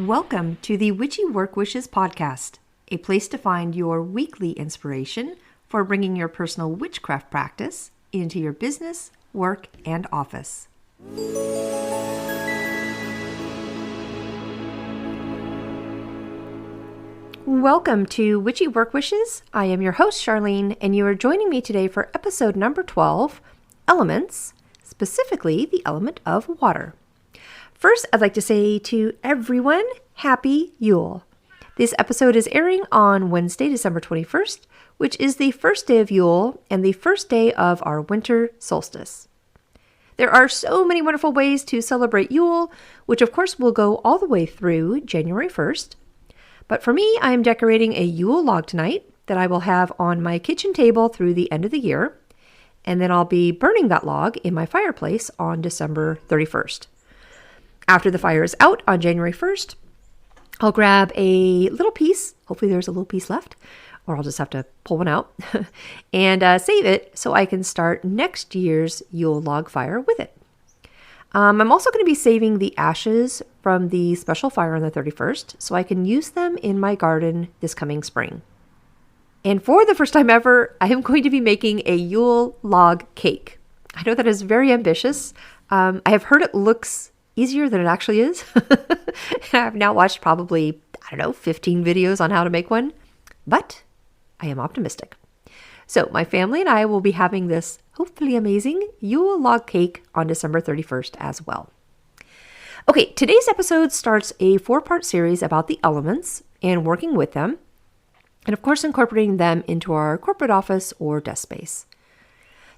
Welcome to the Witchy Work Wishes podcast, a place to find your weekly inspiration for bringing your personal witchcraft practice into your business, work, and office. Welcome to Witchy Work Wishes. I am your host, Charlene, and you are joining me today for episode number 12, Elements, specifically the element of water. First, I'd like to say to everyone, Happy Yule. This episode is airing on Wednesday, December 21st, which is the first day of Yule and the first day of our winter solstice. There are so many wonderful ways to celebrate Yule, which of course will go all the way through January 1st. But for me, I am decorating a Yule log tonight that I will have on my kitchen table through the end of the year, and then I'll be burning that log in my fireplace on December 31st. After the fire is out on January 1st, I'll grab a little piece, hopefully there's a little piece left, or I'll just have to pull one out, and save it so I can start next year's Yule log fire with it. I'm also going to be saving the ashes from the special fire on the 31st so I can use them in my garden this coming spring. And for the first time ever, I am going to be making a Yule log cake. I know that is very ambitious. I have heard it looks easier than it actually is. I've now watched probably, 15 videos on how to make one, but I am optimistic. So my family and I will be having this hopefully amazing Yule log cake on December 31st as well. Okay, today's episode starts a 4-part series about the elements and working with them, and of course incorporating them into our corporate office or desk space.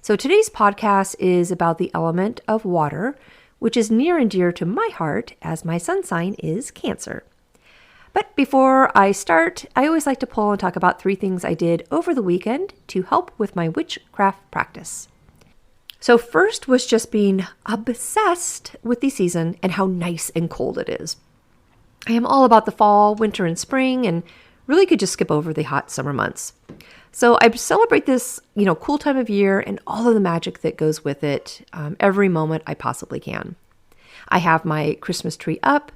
So today's podcast is about the element of water, which is near and dear to my heart as my sun sign is Cancer. But before I start, I always like to pull and talk about 3 things I did over the weekend to help with my witchcraft practice. So first was just being obsessed with the season and how nice and cold it is. I am all about the fall, winter, and spring, and really could just skip over the hot summer months. So I celebrate this, cool time of year and all of the magic that goes with it every moment I possibly can. I have my Christmas tree up,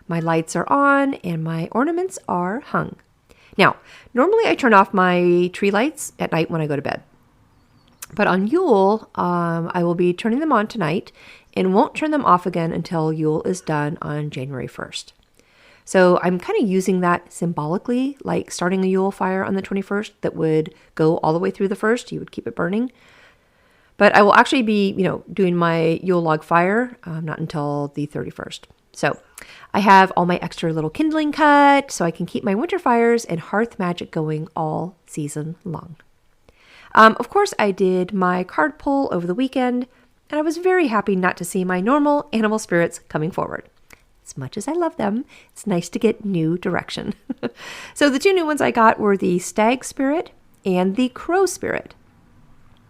my lights are on, and my ornaments are hung. Now, normally I turn off my tree lights at night when I go to bed. But on Yule, I will be turning them on tonight and won't turn them off again until Yule is done on January 1st. So I'm kind of using that symbolically, like starting a Yule fire on the 21st that would go all the way through the 1st. You would keep it burning. But I will actually be, doing my Yule log fire not until the 31st. So I have all my extra little kindling cut so I can keep my winter fires and hearth magic going all season long. Of course, I did my card pull over the weekend, and I was very happy not to see my normal animal spirits coming forward. As much as I love them, it's nice to get new direction. So the 2 new ones I got were the stag spirit and the crow spirit.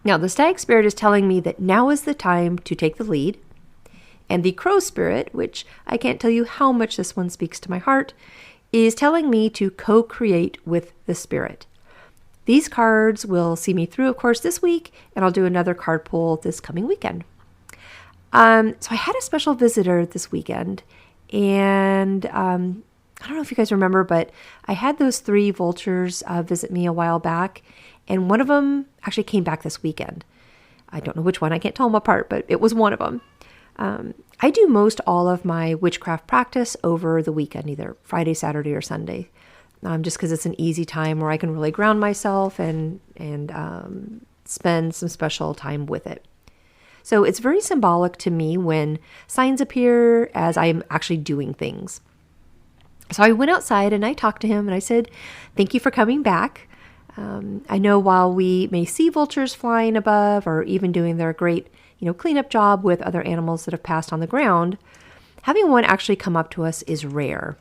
Now, the stag spirit is telling me that now is the time to take the lead. And the crow spirit, which I can't tell you how much this one speaks to my heart, is telling me to co-create with the spirit. These cards will see me through, of course, this week, and I'll do another card pull this coming weekend. So I had a special visitor this weekend, and I don't know if you guys remember, but I had those 3 vultures visit me a while back, and one of them actually came back this weekend. I don't know which one, I can't tell them apart, but it was one of them. I do most all of my witchcraft practice over the weekend, either Friday, Saturday, or Sunday, just because it's an easy time where I can really ground myself and spend some special time with it. So it's very symbolic to me when signs appear as I'm actually doing things. So I went outside and I talked to him and I said, "Thank you for coming back. I know while we may see vultures flying above or even doing their great, cleanup job with other animals that have passed on the ground, having one actually come up to us is rare.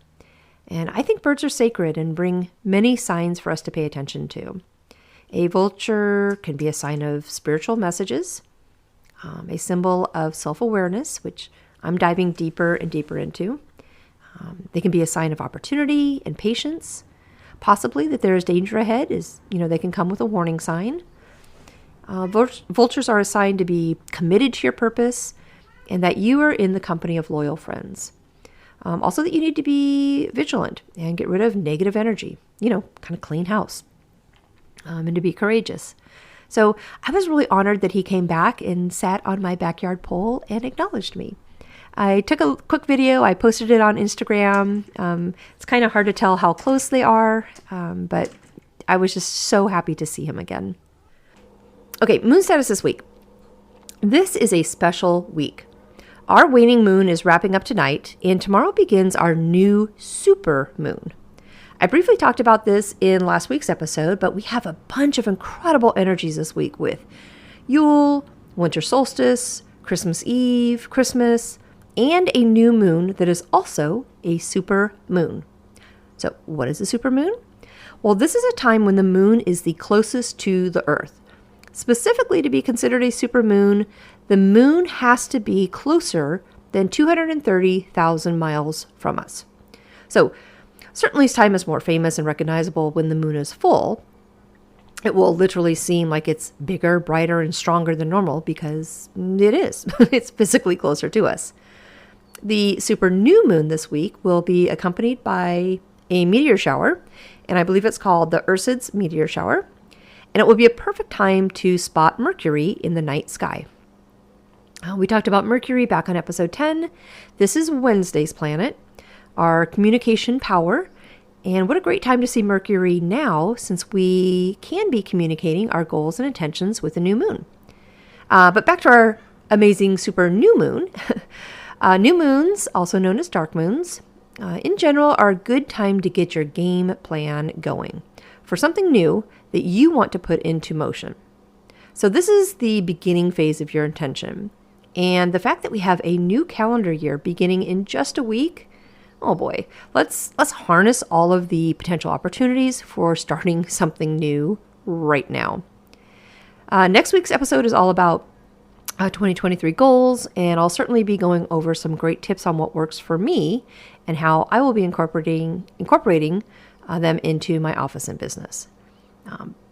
And I think birds are sacred and bring many signs for us to pay attention to. A vulture can be a sign of spiritual messages, a symbol of self-awareness, which I'm diving deeper and deeper into. They can be a sign of opportunity and patience, possibly that there is danger ahead, they can come with a warning sign. Vultures are a sign to be committed to your purpose and that you are in the company of loyal friends. Also that you need to be vigilant and get rid of negative energy, kind of clean house, and to be courageous. So I was really honored that he came back and sat on my backyard pole and acknowledged me. I took a quick video. I posted it on Instagram. It's kind of hard to tell how close they are, but I was just so happy to see him again. Okay, moon status this week. This is a special week. Our waning moon is wrapping up tonight, and tomorrow begins our new super moon. I briefly talked about this in last week's episode, but we have a bunch of incredible energies this week with Yule, winter solstice, Christmas Eve, Christmas, and a new moon that is also a super moon. So what is a super moon? Well, this is a time when the moon is the closest to the Earth. Specifically, to be considered a super moon, the moon has to be closer than 230,000 miles from us. So certainly time is more famous and recognizable when the moon is full. It will literally seem like it's bigger, brighter, and stronger than normal because it is. It's physically closer to us. The super new moon this week will be accompanied by a meteor shower, and I believe it's called the Ursids meteor shower, and it will be a perfect time to spot Mercury in the night sky. We talked about Mercury back on episode 10. This is Wednesday's planet, our communication power, and what a great time to see Mercury now since we can be communicating our goals and intentions with a new moon. But back to our amazing super new moon. New moons, also known as dark moons, in general are a good time to get your game plan going for something new that you want to put into motion. So this is the beginning phase of your intention. And the fact that we have a new calendar year beginning in just a week, oh boy, let's harness all of the potential opportunities for starting something new right now. Next week's episode is all about 2023 goals, and I'll certainly be going over some great tips on what works for me and how I will be incorporating them into my office and business.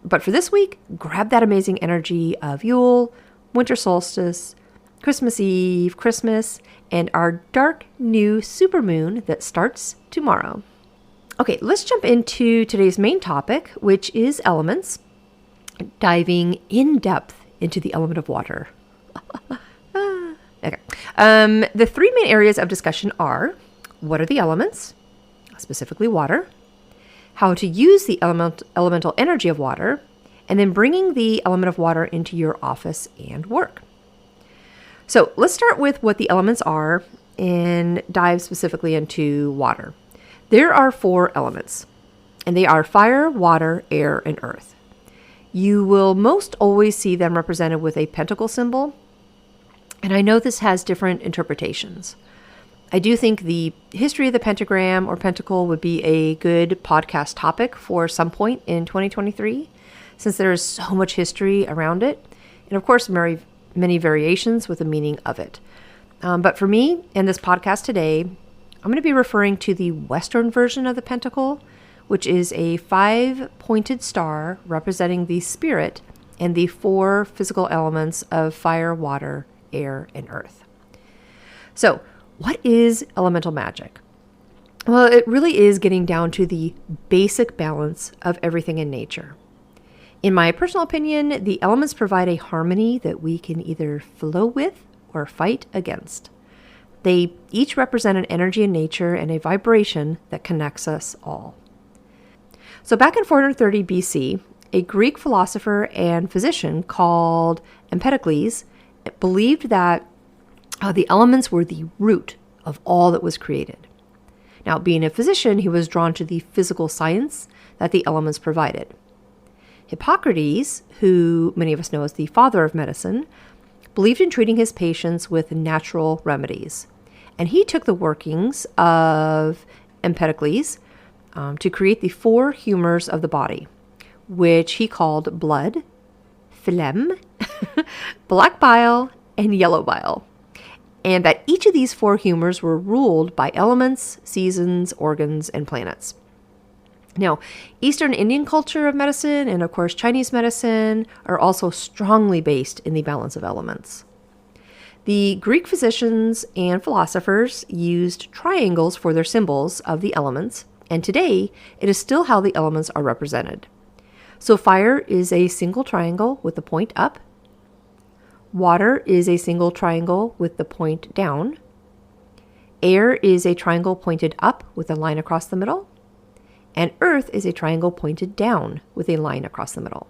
But for this week, grab that amazing energy of Yule, winter solstice, Christmas Eve, Christmas, and our dark new supermoon that starts tomorrow. Okay, let's jump into today's main topic, which is elements, diving in depth into the element of water. Okay. The three main areas of discussion are: what are the elements, specifically water, how to use the elemental energy of water, and then bringing the element of water into your office and work. So let's start with what the elements are and dive specifically into water. There are 4 elements, and they are fire, water, air, and earth. You will most always see them represented with a pentacle symbol, and I know this has different interpretations. I do think the history of the pentagram or pentacle would be a good podcast topic for some point in 2023, since there is so much history around it, and of course many variations with the meaning of it. But for me, in this podcast today, I'm going to be referring to the Western version of the pentacle, which is a 5-pointed star representing the spirit and the 4 physical elements of fire, water, air, and earth. So, what is elemental magic? Well, it really is getting down to the basic balance of everything in nature. In my personal opinion, the elements provide a harmony that we can either flow with or fight against. They each represent an energy in nature and a vibration that connects us all. So back in 430 BC, a Greek philosopher and physician called Empedocles believed that the elements were the root of all that was created. Now, being a physician, he was drawn to the physical science that the elements provided. Hippocrates, who many of us know as the father of medicine, believed in treating his patients with natural remedies. And he took the workings of Empedocles to create the 4 humors of the body, which he called blood, phlegm, black bile, and yellow bile. And that each of these 4 humors were ruled by elements, seasons, organs, and planets. Now, Eastern Indian culture of medicine and, of course, Chinese medicine are also strongly based in the balance of elements. The Greek physicians and philosophers used triangles for their symbols of the elements, and today it is still how the elements are represented. So fire is a single triangle with the point up. Water is a single triangle with the point down. Air is a triangle pointed up with a line across the middle. And earth is a triangle pointed down with a line across the middle.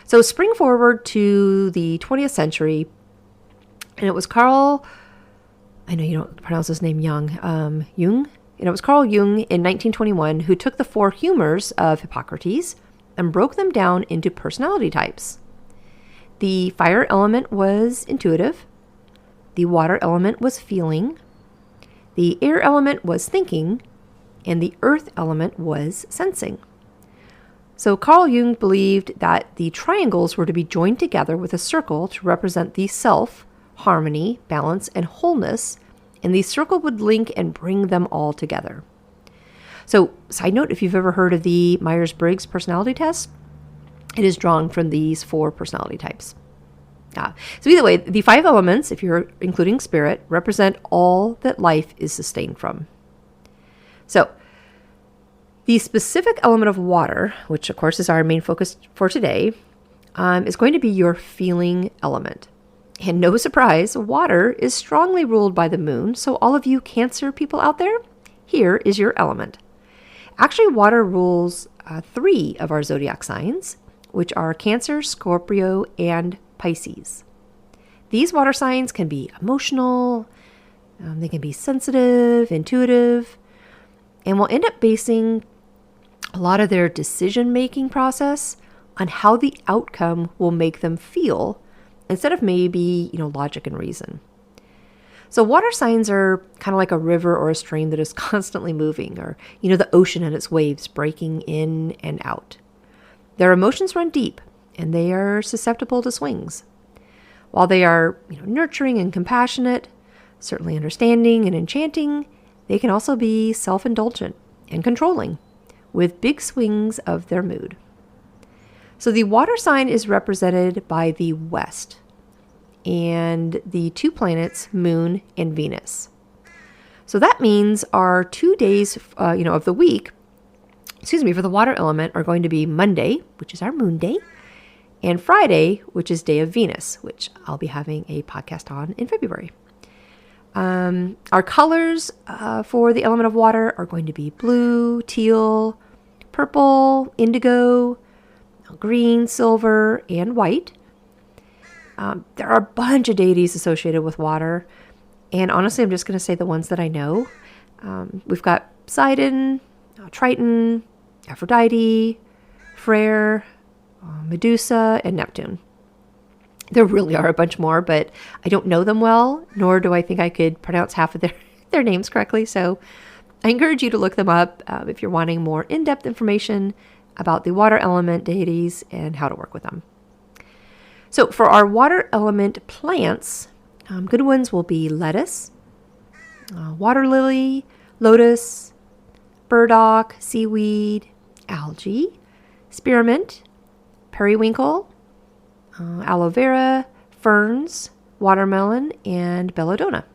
So spring forward to the 20th century, and it was Carl, I know you don't pronounce his name Jung, and it was Carl Jung in 1921 who took the 4 humors of Hippocrates and broke them down into personality types. The fire element was intuitive. The water element was feeling. The air element was thinking. And the earth element was sensing. So Carl Jung believed that the triangles were to be joined together with a circle to represent the self, harmony, balance, and wholeness, and the circle would link and bring them all together. So, side note, if you've ever heard of the Myers-Briggs personality test, it is drawn from these 4 personality types. So either way, the 5 elements, if you're including spirit, represent all that life is sustained from. So, the specific element of water, which of course is our main focus for today, is going to be your feeling element. And no surprise, water is strongly ruled by the moon, so all of you Cancer people out there, here is your element. Actually, water rules 3 of our zodiac signs, which are Cancer, Scorpio, and Pisces. These water signs can be emotional, they can be sensitive, intuitive, and will end up basing a lot of their decision-making process on how the outcome will make them feel instead of maybe, logic and reason. So water signs are kind of like a river or a stream that is constantly moving, or, the ocean and its waves breaking in and out. Their emotions run deep, and they are susceptible to swings. While they are, nurturing and compassionate, certainly understanding and enchanting, they can also be self-indulgent and controlling, with big swings of their mood. So the water sign is represented by the west and the 2 planets, Moon and Venus. So that means our 2 days, of the week, for the water element are going to be Monday, which is our moon day, and Friday, which is day of Venus, which I'll be having a podcast on in February. Our colors for the element of water are going to be blue, teal, purple, indigo, green, silver, and white. There are a bunch of deities associated with water, and honestly, I'm just going to say the ones that I know. We've got Poseidon, Triton, Aphrodite, Freyr, Medusa, and Neptune. There really are a bunch more, but I don't know them well, nor do I think I could pronounce half of their names correctly. So I encourage you to look them up if you're wanting more in-depth information about the water element deities and how to work with them. So for our water element plants, good ones will be lettuce, water lily, lotus, burdock, seaweed, algae, spearmint, periwinkle, aloe vera, ferns, watermelon, and belladonna.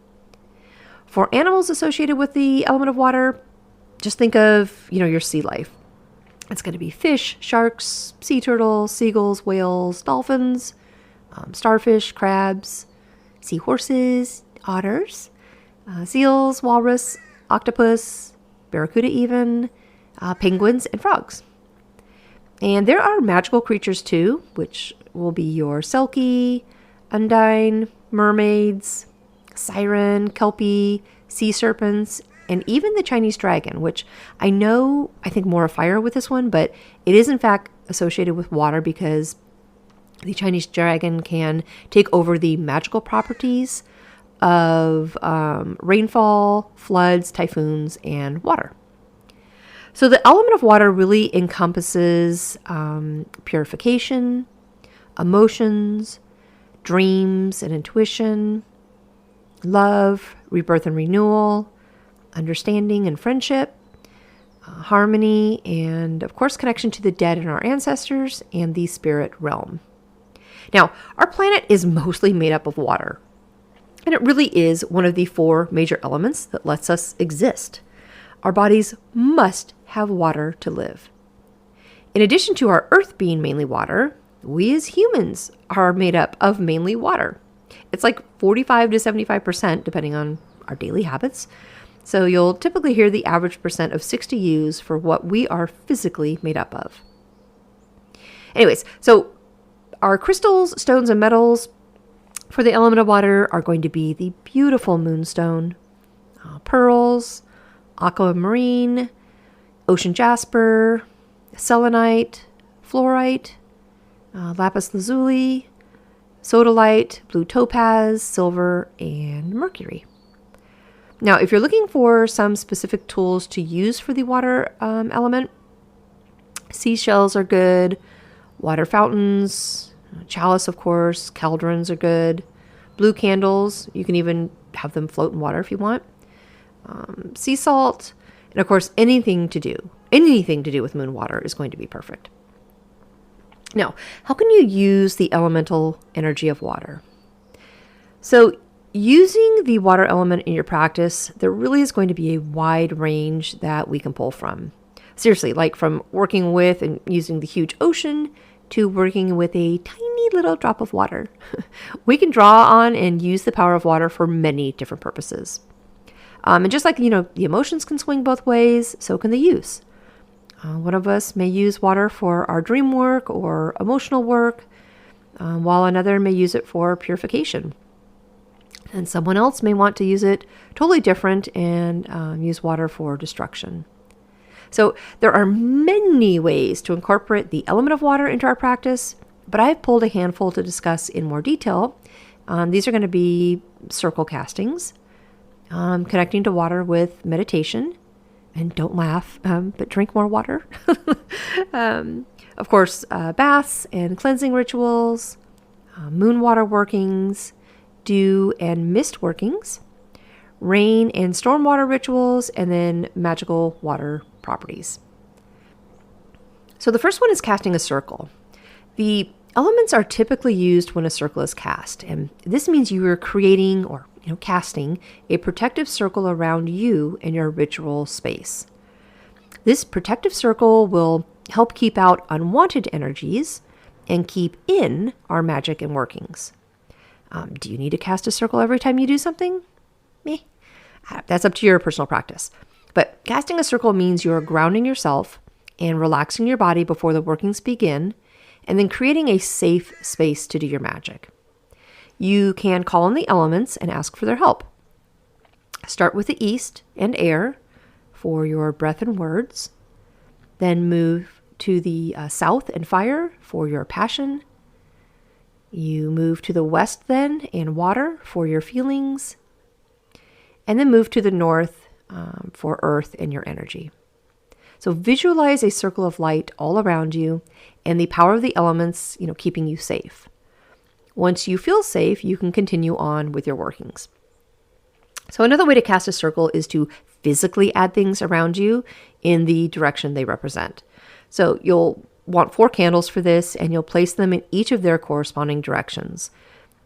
For animals associated with the element of water, just think of, your sea life. It's going to be fish, sharks, sea turtles, seagulls, whales, dolphins, starfish, crabs, seahorses, otters, seals, walrus, octopus, barracuda even, penguins, and frogs. And there are magical creatures too, which will be your selkie, undine, mermaids, siren, kelpie, sea serpents, and even the Chinese dragon, which I think more of fire with this one, but it is in fact associated with water because the Chinese dragon can take over the magical properties of rainfall, floods, typhoons, and water. So the element of water really encompasses purification, emotions, dreams and intuition, love, rebirth and renewal, understanding and friendship, harmony, and of course connection to the dead and our ancestors and the spirit realm. Now, our planet is mostly made up of water. And it really is one of the 4 major elements that lets us exist. Our bodies must have water to live. In addition to our earth being mainly water, we as humans are made up of mainly water. It's like 45 to 75% depending on our daily habits. So you'll typically hear the average percent of 6 to use for what we are physically made up of. Anyways, so our crystals, stones, and metals for the element of water are going to be the beautiful moonstone, pearls, aquamarine, ocean jasper, selenite, fluorite, lapis lazuli, sodalite, blue topaz, silver, and mercury. Now, if you're looking for some specific tools to use for the water element, seashells are good, water fountains, chalice, of course, caldrons are good, blue candles, you can even have them float in water if you want, sea salt, and of course, anything to do with moon water is going to be perfect. Now, how can you use the elemental energy of water? So, using the water element in your practice, there really is going to be a wide range that we can pull from. Seriously, like from working with and using the huge ocean to working with a tiny little drop of water. We can draw on and use the power of water for many different purposes. And just like, the emotions can swing both ways, so can the use. One of us may use water for our dream work or emotional work, while another may use it for purification. And someone else may want to use it totally different and use water for destruction. So there are many ways to incorporate the element of water into our practice, but I've pulled a handful to discuss in more detail. These are going to be circle castings, connecting to water with meditation, and don't laugh, but drink more water. Of course, baths and cleansing rituals, moon water workings, dew and mist workings, rain and stormwater rituals, and then magical water properties. So the first one is casting a circle. The elements are typically used when a circle is cast, and this means you are creating or casting a protective circle around you and your ritual space. This protective circle will help keep out unwanted energies and keep in our magic and workings. Do you need to cast a circle every time you do something? Meh. That's up to your personal practice. But casting a circle means you're grounding yourself and relaxing your body before the workings begin, and then creating a safe space to do your magic. You can call on the elements and ask for their help. Start with the east and air for your breath and words. Then move to the south and fire for your passion. You move to the west then and water for your feelings. And then move to the north for earth and your energy. So visualize a circle of light all around you and the power of the elements, keeping you safe. Once you feel safe, you can continue on with your workings. So another way to cast a circle is to physically add things around you in the direction they represent. So you'll want 4 candles for this, and you'll place them in each of their corresponding directions.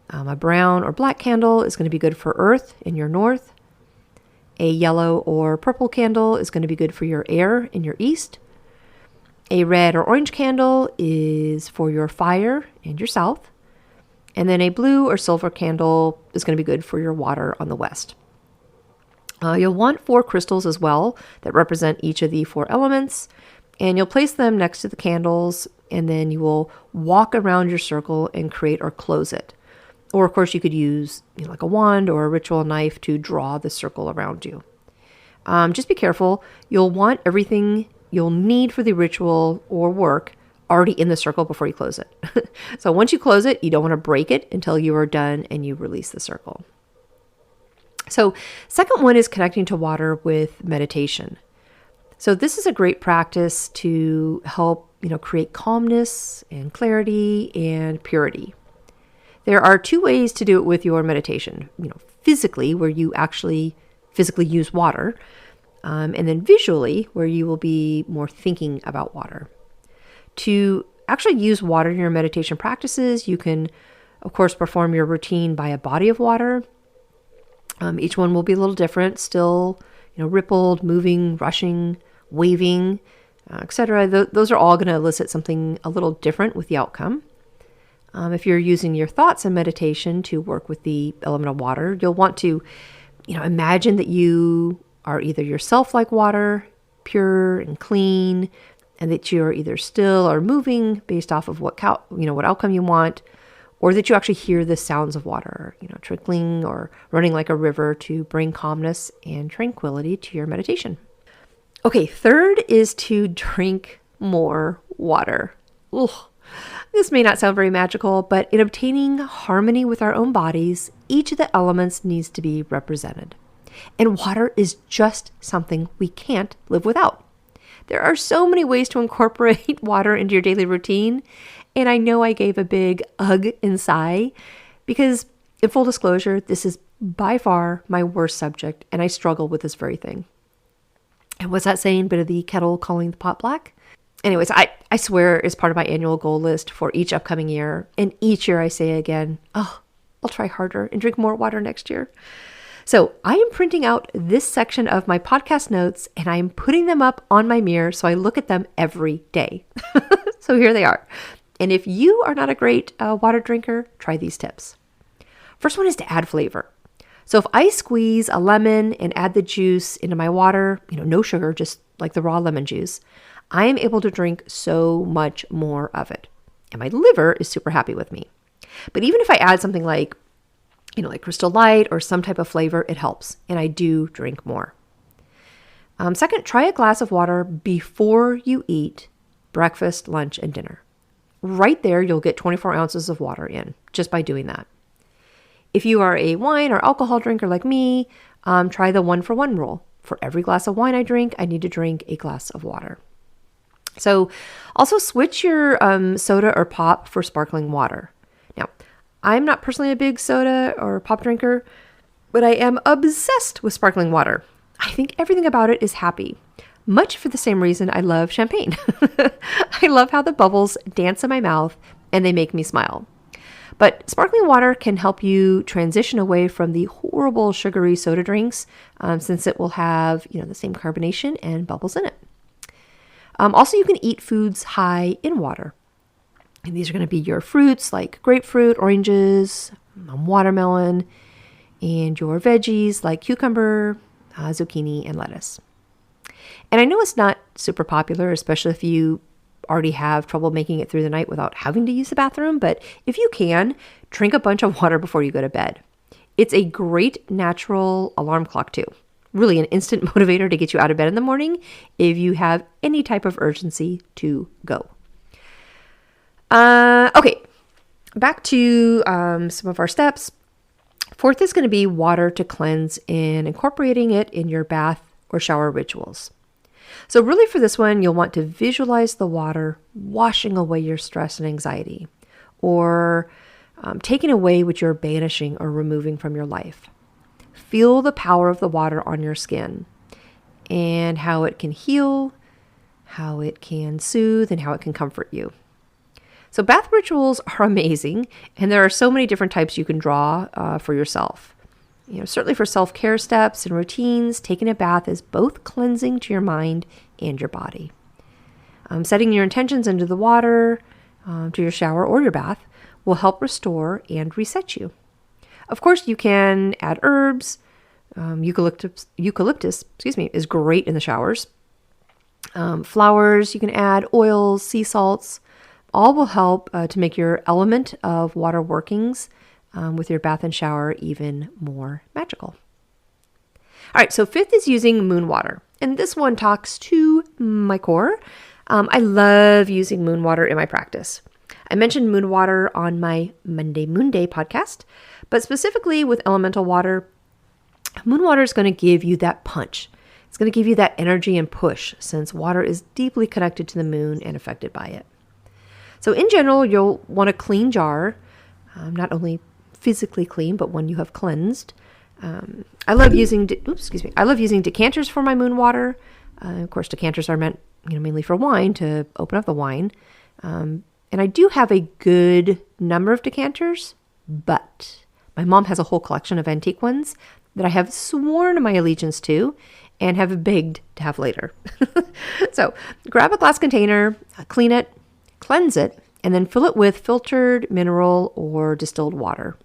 A brown or black candle is going to be good for earth in your north. A yellow or purple candle is going to be good for your air in your east. A red or orange candle is for your fire and your south. And then a blue or silver candle is going to be good for your water on the west. You'll want 4 crystals as well that represent each of the 4 elements. And you'll place them next to the candles, and then you will walk around your circle and create or close it. Or, of course, you could use like a wand or a ritual knife to draw the circle around you. Just be careful. You'll want everything you'll need for the ritual or work already in the circle before you close it. So once you close it, you don't want to break it until you are done and you release the circle. So second one is connecting to water with meditation. So this is a great practice to help, create calmness and clarity and purity. There are 2 ways to do it with your meditation, physically, where you actually physically use water, and then visually, where you will be more thinking about water. To actually use water in your meditation practices, you can, of course, perform your routine by a body of water. Each one will be a little different, still, rippled, moving, rushing, waving, etc. Those are all going to elicit something a little different with the outcome. If you're using your thoughts in meditation to work with the element of water, you'll want to, imagine that you are either yourself like water, pure and clean, and that you're either still or moving based off of what outcome you want, or that you actually hear the sounds of water, trickling or running like a river to bring calmness and tranquility to your meditation. Okay, third is to drink more water. Ugh. This may not sound very magical, but in obtaining harmony with our own bodies, each of the elements needs to be represented. And water is just something we can't live without. There are so many ways to incorporate water into your daily routine. And I know I gave a big ugh and sigh because, in full disclosure, this is by far my worst subject, and I struggle with this very thing. And what's that saying? Bit of the kettle calling the pot black? Anyways, I swear it's part of my annual goal list for each upcoming year. And each year I say again, I'll try harder and drink more water next year. So I am printing out this section of my podcast notes and I am putting them up on my mirror so I look at them every day. So here they are. And if you are not a great water drinker, try these tips. First one is to add flavor. So if I squeeze a lemon and add the juice into my water, no sugar, just like the raw lemon juice, I am able to drink so much more of it. And my liver is super happy with me. But even if I add something like Crystal Light or some type of flavor, it helps. And I do drink more. Second, try a glass of water before you eat breakfast, lunch, and dinner. Right there, you'll get 24 ounces of water in just by doing that. If you are a wine or alcohol drinker like me, try the 1-for-1 rule. For every glass of wine I drink, I need to drink a glass of water. So also switch your soda or pop for sparkling water. Now, I'm not personally a big soda or pop drinker, but I am obsessed with sparkling water. I think everything about it is happy. Much for the same reason I love champagne. I love how the bubbles dance in my mouth and they make me smile. But sparkling water can help you transition away from the horrible sugary soda drinks since it will have the same carbonation and bubbles in it. Also, you can eat foods high in water. And these are going to be your fruits like grapefruit, oranges, watermelon, and your veggies like cucumber, zucchini, and lettuce. And I know it's not super popular, especially if you already have trouble making it through the night without having to use the bathroom. But if you can, drink a bunch of water before you go to bed. It's a great natural alarm clock too. Really an instant motivator to get you out of bed in the morning if you have any type of urgency to go. Okay, back to some of our steps. Fourth is going to be water to cleanse and incorporating it in your bath or shower rituals. So really for this one, you'll want to visualize the water washing away your stress and anxiety, or taking away what you're banishing or removing from your life. Feel the power of the water on your skin and how it can heal, how it can soothe, and how it can comfort you. So bath rituals are amazing, and there are so many different types you can draw for yourself. Certainly for self-care steps and routines, taking a bath is both cleansing to your mind and your body. Setting your intentions into the water, to your shower or your bath, will help restore and reset you. Of course, you can add herbs. Eucalyptus, is great in the showers. Flowers, you can add oils, sea salts. All will help to make your element of water workings with your bath and shower even more magical. All right, so fifth is using moon water. And this one talks to my core. I love using moon water in my practice. I mentioned moon water on my Monday Moon Day podcast, but specifically with elemental water, moon water is going to give you that punch. It's going to give you that energy and push since water is deeply connected to the moon and affected by it. So in general, you'll want a clean jar, not only physically clean, but one you have cleansed. I love using decanters for my moon water. Of course, decanters are meant, mainly for wine to open up the wine. And I do have a good number of decanters, but my mom has a whole collection of antique ones, that I have sworn my allegiance to and have begged to have later. So grab a glass container, clean it, cleanse it, and then fill it with filtered mineral or distilled water.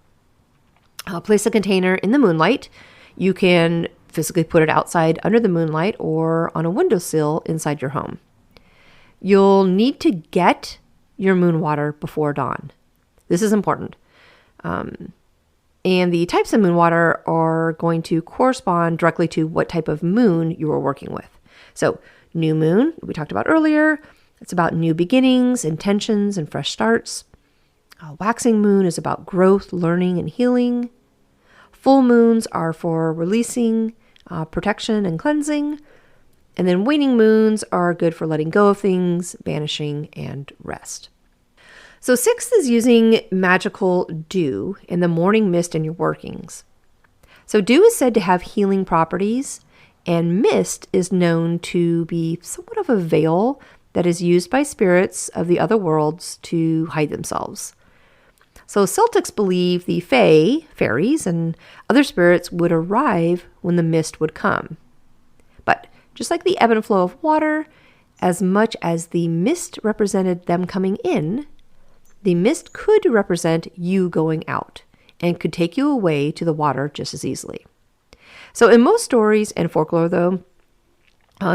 Place the container in the moonlight. You can physically put it outside under the moonlight or on a windowsill inside your home. You'll need to get your moon water before dawn. This is important. And the types of moon water are going to correspond directly to what type of moon you are working with. So new moon, we talked about earlier, it's about new beginnings, intentions, and fresh starts. Waxing moon is about growth, learning, and healing. Full moons are for releasing, protection, and cleansing. And then waning moons are good for letting go of things, banishing, and rest. So 6th is using magical dew in the morning mist in your workings. So dew is said to have healing properties, and mist is known to be somewhat of a veil that is used by spirits of the other worlds to hide themselves. So Celtics believe the fairies, and other spirits would arrive when the mist would come. But just like the ebb and flow of water, as much as the mist represented them coming in, the mist could represent you going out and could take you away to the water just as easily. So in most stories and folklore, though,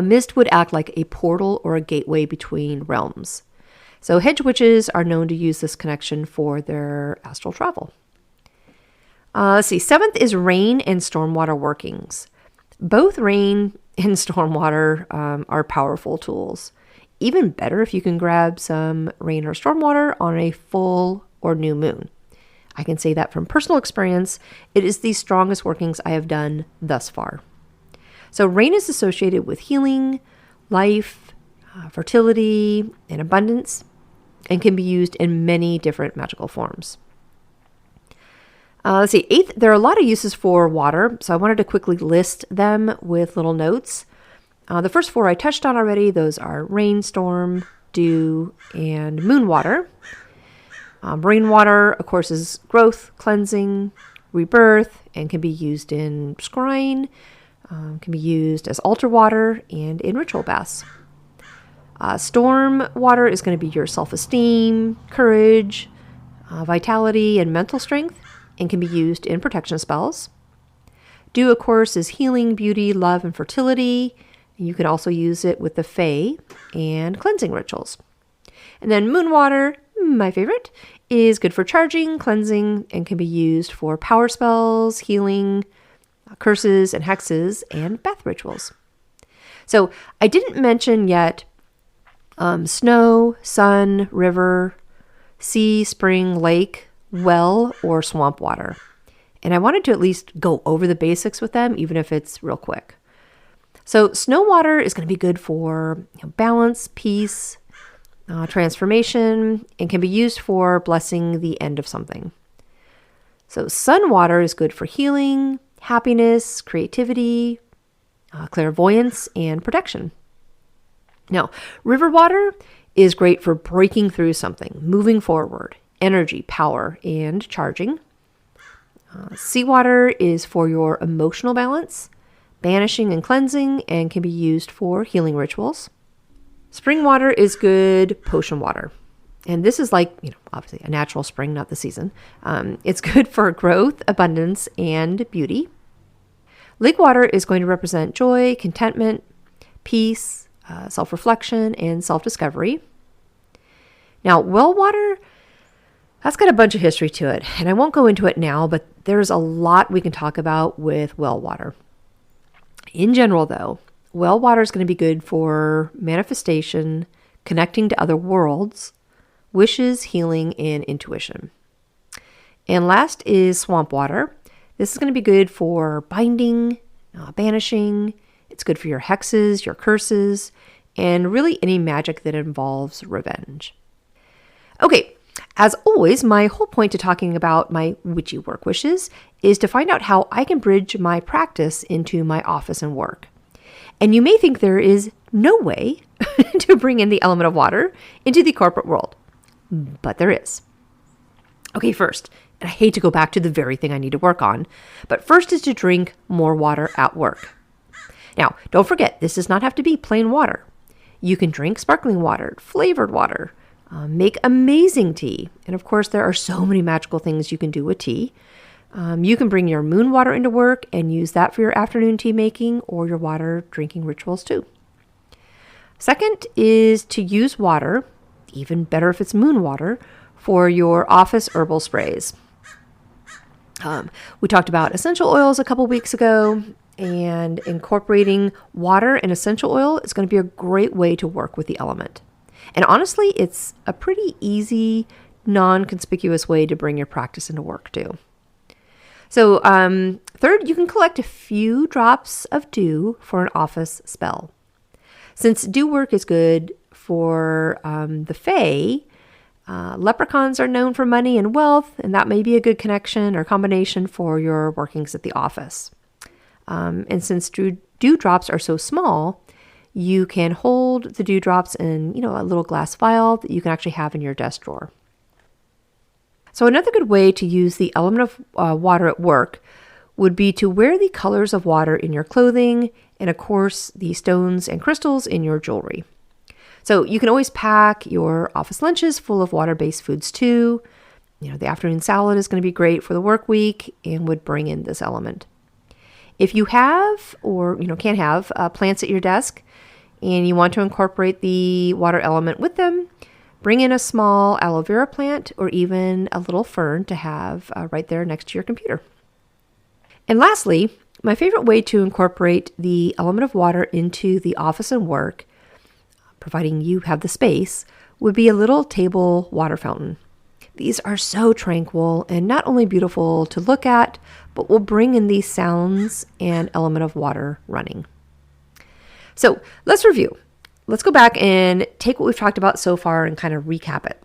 mist would act like a portal or a gateway between realms. So hedge witches are known to use this connection for their astral travel. Let's see, 7th is rain and stormwater workings. Both rain and stormwater are powerful tools. Even better if you can grab some rain or stormwater on a full or new moon. I can say that from personal experience, it is the strongest workings I have done thus far. So rain is associated with healing, life, fertility, and abundance, and can be used in many different magical forms. Let's see, 8th, there are a lot of uses for water, so I wanted to quickly list them with little notes. The first 4 I touched on already. Those are rainstorm, dew, and moon water. Rainwater, of course, is growth, cleansing, rebirth, and can be used in scrying, can be used as altar water, and in ritual baths. Storm water is going to be your self-esteem, courage, vitality, and mental strength, and can be used in protection spells. Dew, of course, is healing, beauty, love, and fertility. You can also use it with the Fae and cleansing rituals. And then moon water, my favorite, is good for charging, cleansing, and can be used for power spells, healing, curses, and hexes, and bath rituals. So I didn't mention yet snow, sun, river, sea, spring, lake, well, or swamp water. And I wanted to at least go over the basics with them, even if it's real quick. So snow water is going to be good for balance, peace, transformation, and can be used for blessing the end of something. So sun water is good for healing, happiness, creativity, clairvoyance, and protection. Now, river water is great for breaking through something, moving forward, energy, power, and charging. Seawater is for your emotional balance, banishing and cleansing, and can be used for healing rituals. Spring water is good potion water. And this is like, obviously a natural spring, not the season. It's good for growth, abundance, and beauty. Lake water is going to represent joy, contentment, peace, self-reflection, and self-discovery. Now, well water, that's got a bunch of history to it. And I won't go into it now, but there's a lot we can talk about with well water. In general, though, well water is going to be good for manifestation, connecting to other worlds, wishes, healing, and intuition. And last is swamp water. This is going to be good for binding, banishing. It's good for your hexes, your curses, and really any magic that involves revenge. Okay, as always, my whole point to talking about my witchy work wishes is to find out how I can bridge my practice into my office and work. And you may think there is no way to bring in the element of water into the corporate world, but there is. Okay, first, And I hate to go back to the very thing I need to work on, but first is to drink more water at work. Now, don't forget, this does not have to be plain water. You can drink sparkling water, flavored water, make amazing tea. And of course, there are so many magical things you can do with tea. You can bring your moon water into work and use that for your afternoon tea making or your water drinking rituals too. Second is to use water, even better if it's moon water, for your office herbal sprays. We talked about essential oils a couple weeks ago, and incorporating water and essential oil is going to be a great way to work with the element. And honestly, it's a pretty easy, non-conspicuous way to bring your practice into work too. So third, you can collect a few drops of dew for an office spell. Since dew work is good for the Fae, leprechauns are known for money and wealth, and that may be a good connection or combination for your workings at the office. And since dew drops are so small, you can hold the dew drops in, a little glass vial that you can actually have in your desk drawer. So another good way to use the element of water at work would be to wear the colors of water in your clothing and, of course, the stones and crystals in your jewelry. So you can always pack your office lunches full of water-based foods too. The afternoon salad is going to be great for the work week and would bring in this element. If you have or can't have plants at your desk and you want to incorporate the water element with them, bring in a small aloe vera plant or even a little fern to have right there next to your computer. And lastly, my favorite way to incorporate the element of water into the office and work, providing you have the space, would be a little table water fountain. These are so tranquil and not only beautiful to look at, but will bring in these sounds and element of water running. So let's review. Let's go back and take what we've talked about so far and kind of recap it.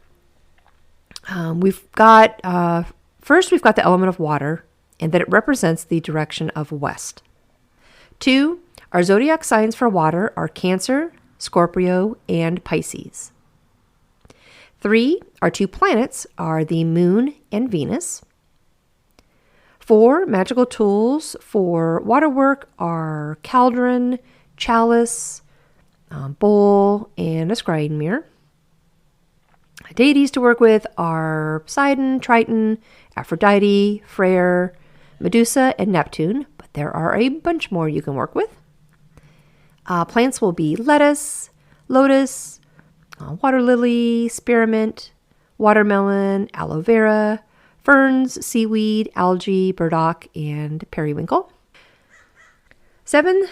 First we've got the element of water and that it represents the direction of west. 2, our zodiac signs for water are Cancer, Scorpio, and Pisces. 3, our 2 planets are the Moon and Venus. 4, magical tools for water work are caldron, chalice, bowl, and a scrying mirror. Deities to work with are Poseidon, Triton, Aphrodite, Freyr, Medusa, and Neptune, but there are a bunch more you can work with. Plants will be lettuce, lotus, water lily, spearmint, watermelon, aloe vera, ferns, seaweed, algae, burdock, and periwinkle. 7,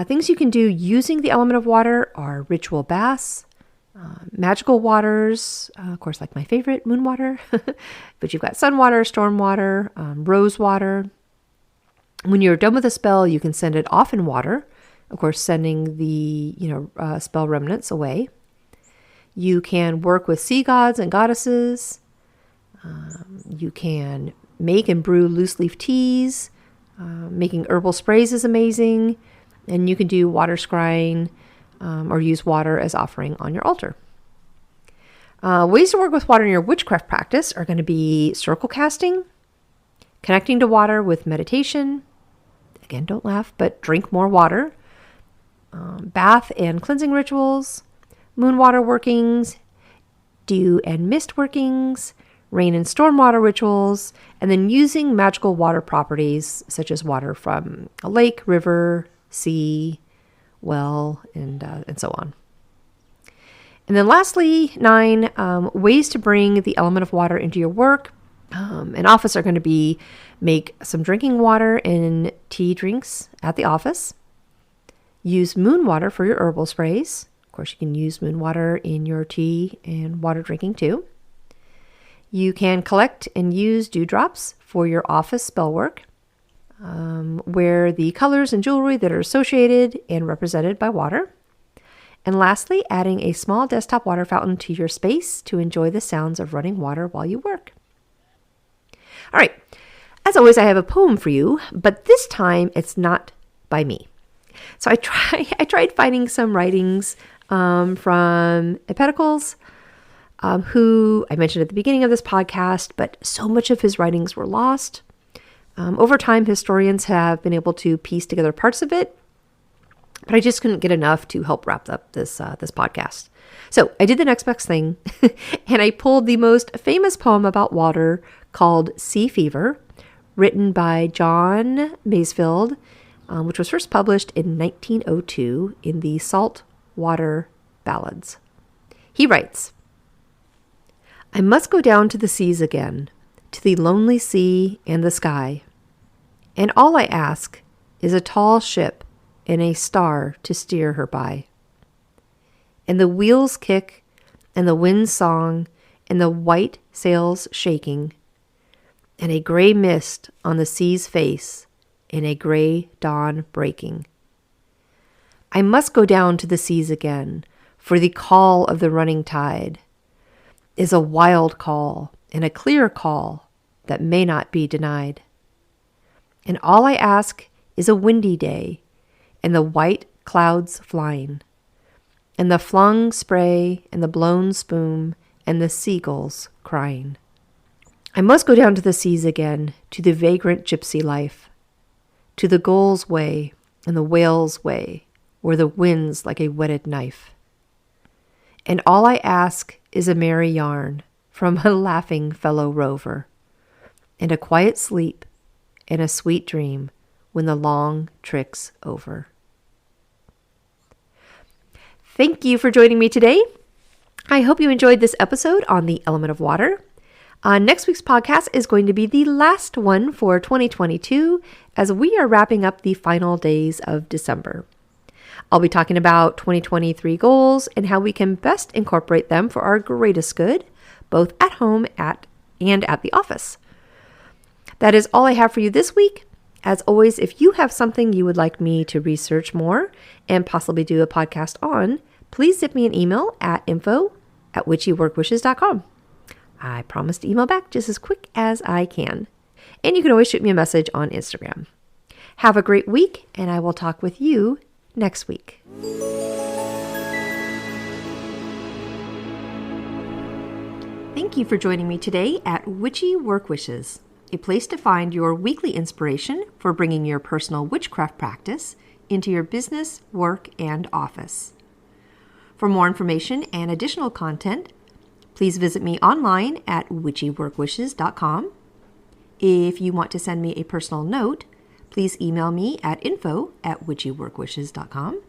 things you can do using the element of water are ritual baths, magical waters, of course, like my favorite, moon water, but you've got sun water, storm water, rose water. When you're done with a spell, you can send it off in water, of course, sending the spell remnants away. You can work with sea gods and goddesses. You can make and brew loose leaf teas. Making herbal sprays is amazing. And you can do water scrying or use water as offering on your altar. Ways to work with water in your witchcraft practice are going to be circle casting, connecting to water with meditation. Again, don't laugh, but drink more water. Bath and cleansing rituals, moon water workings, dew and mist workings, rain and storm water rituals, and then using magical water properties such as water from a lake, river, sea, well, and so on. And then lastly, 9, ways to bring the element of water into your work. In office are going to be make some drinking water in tea drinks at the office. Use moon water for your herbal sprays. Of course, you can use moon water in your tea and water drinking too. You can collect and use dewdrops for your office spell work. Wear the colors and jewelry that are associated and represented by water. And lastly, adding a small desktop water fountain to your space to enjoy the sounds of running water while you work. All right, as always, I have a poem for you, but this time it's not by me. So I tried finding some writings from Epictetus. who I mentioned at the beginning of this podcast, but so much of his writings were lost. Over time, historians have been able to piece together parts of it, but I just couldn't get enough to help wrap up this podcast. So I did the next best thing, and I pulled the most famous poem about water called Sea Fever, written by John Masefield, which was first published in 1902 in the Salt Water Ballads. He writes, "I must go down to the seas again, to the lonely sea and the sky, and all I ask is a tall ship and a star to steer her by. And the wheels kick, and the wind's song, and the white sails shaking, and a gray mist on the sea's face, and a gray dawn breaking. I must go down to the seas again, for the call of the running tide is a wild call and a clear call that may not be denied. And all I ask is a windy day, and the white clouds flying, and the flung spray, and the blown spume, and the seagulls crying. I must go down to the seas again, to the vagrant gypsy life, to the gull's way, and the whale's way, where the wind's like a whetted knife. And all I ask is a merry yarn from a laughing fellow rover, and a quiet sleep, and a sweet dream when the long trick's over." Thank you for joining me today. I hope you enjoyed this episode on the element of water. Next week's podcast is going to be the last one for 2022 as we are wrapping up the final days of December. I'll be talking about 2023 goals and how we can best incorporate them for our greatest good, both at home and at the office. That is all I have for you this week. As always, if you have something you would like me to research more and possibly do a podcast on, please zip me an email at info@witchyworkwishes.com. I promise to email back just as quick as I can. And you can always shoot me a message on Instagram. Have a great week, and I will talk with you next week. Thank you for joining me today at Witchy Work Wishes, a place to find your weekly inspiration for bringing your personal witchcraft practice into your business, work, and office. For more information and additional content, please visit me online at witchyworkwishes.com. If you want to send me a personal note, please email me at info@witchyworkwishes.com.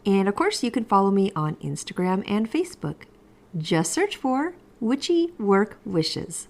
And of course, you can follow me on Instagram and Facebook. Just search for Witchy Work Wishes.